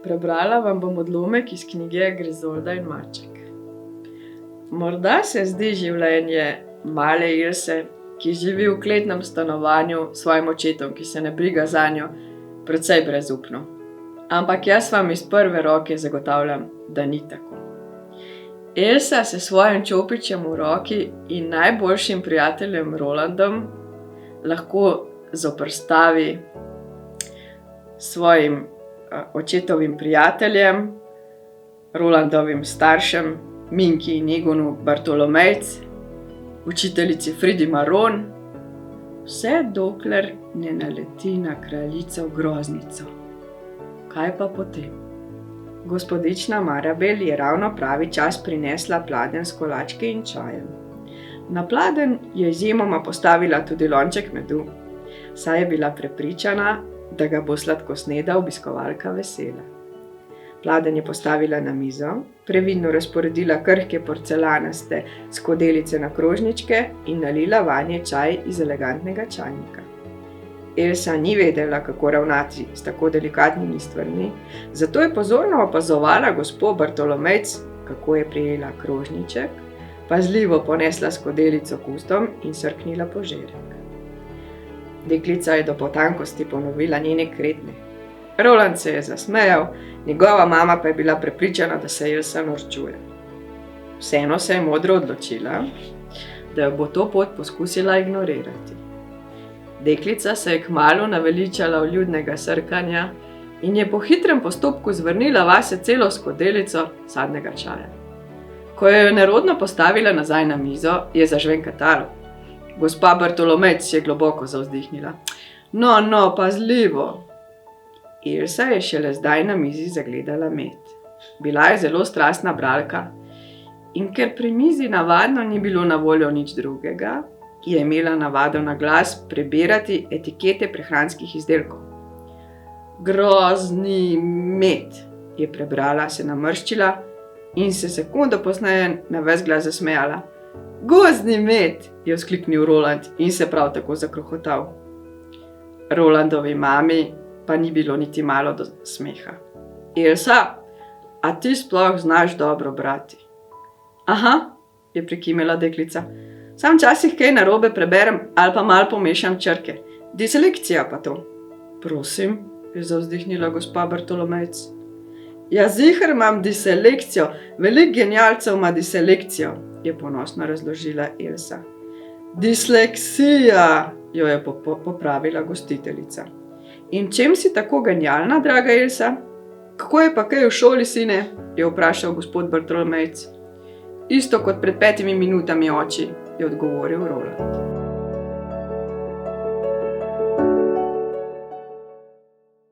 Prebrala vam bom odlomek iz knjige Grizolda in maček. Morda se zdi življenje male Ilse, ki živi v kletnem stanovanju s svojim očetom, ki se ne briga zanjo, precej brezupno. Ampak jaz vam iz prve roke zagotavljam, da ni tako. Elsa se s svojim čopičem v roki in najboljšim prijateljem Rolandom lahko zoperstavi svojim očetovim prijateljem, Rolandovim staršem, Minki in Egonu Bartolomejc, učiteljici Fridi Maron, vse dokler ne naleti na kraljico groznico. Kaj pa potem? Gospodična Marabel je ravno pravi čas prinesla pladenj s kolački in čajem. Na pladenj je izjemoma postavila tudi lonček medu, saj je bila prepričana, da ga bo sladkosneda obiskovalka vesela. Pladenj je postavila na mizo, previdno razporedila krhke porcelanaste skodelice na krožničke in nalila vanje čaj iz elegantnega čajnika. Elsa ni vedela, kako ravnati s tako delikatnimi stvarmi, zato je pozorno opazovala gospo Bartolomejc, kako je prijela krožniček, pazljivo ponesla skodelico k ustom in srknila požirek. Deklica je do potankosti ponovila njene kretnje. Roland se je zasmejal, njegova mama pa je bila prepričana, da se Elsa norčuje. Vseeno se je modro odločila, da jo bo to pot poskusila ignorirati. Deklica se je kmalu naveličala vljudnega srkanja in je po hitrem postopku zvrnila vase celo skodelico sadnega čaja. Ko jo je nerodno postavila nazaj na mizo, je zažvenkatalo. Gospa Bartolomejc je globoko zavzdihnila. No, pazljivo! Elsa je šele zdaj na mizi zagledala med. Bila je zelo strastna bralka in ker pri mizi navadno ni bilo na voljo nič drugega, je imela navado na glas prebirati etikete prehranskih izdelkov. Grozni med, je prebrala, se namrščila in se sekundo pozneje na ves glas zasmejala. Gozdni med, je vzkliknil Roland in se prav tako zakrohotal. Rolandovi mami pa ni bilo niti malo do smeha. Elsa, a ti sploh znaš dobro brati? Aha, je prikimela deklica. Sam včasih kaj narobe preberem ali pa malo pomešam črke. Diselekcija pa to. Prosim, je zavzdihnila gospa Bartolomejc. Ja, ziher imam diselekcijo, veliko genialcev ima diselekcijo, je ponosno razložila Elsa. Disleksija, jo je popravila gostiteljica. In čem si tako genialna, draga Elsa? Kako je pa kaj v šoli, sine? Je vprašal gospod Bartolomejc. Isto kot pred 5 minutami, oči, je odgovoril Roland.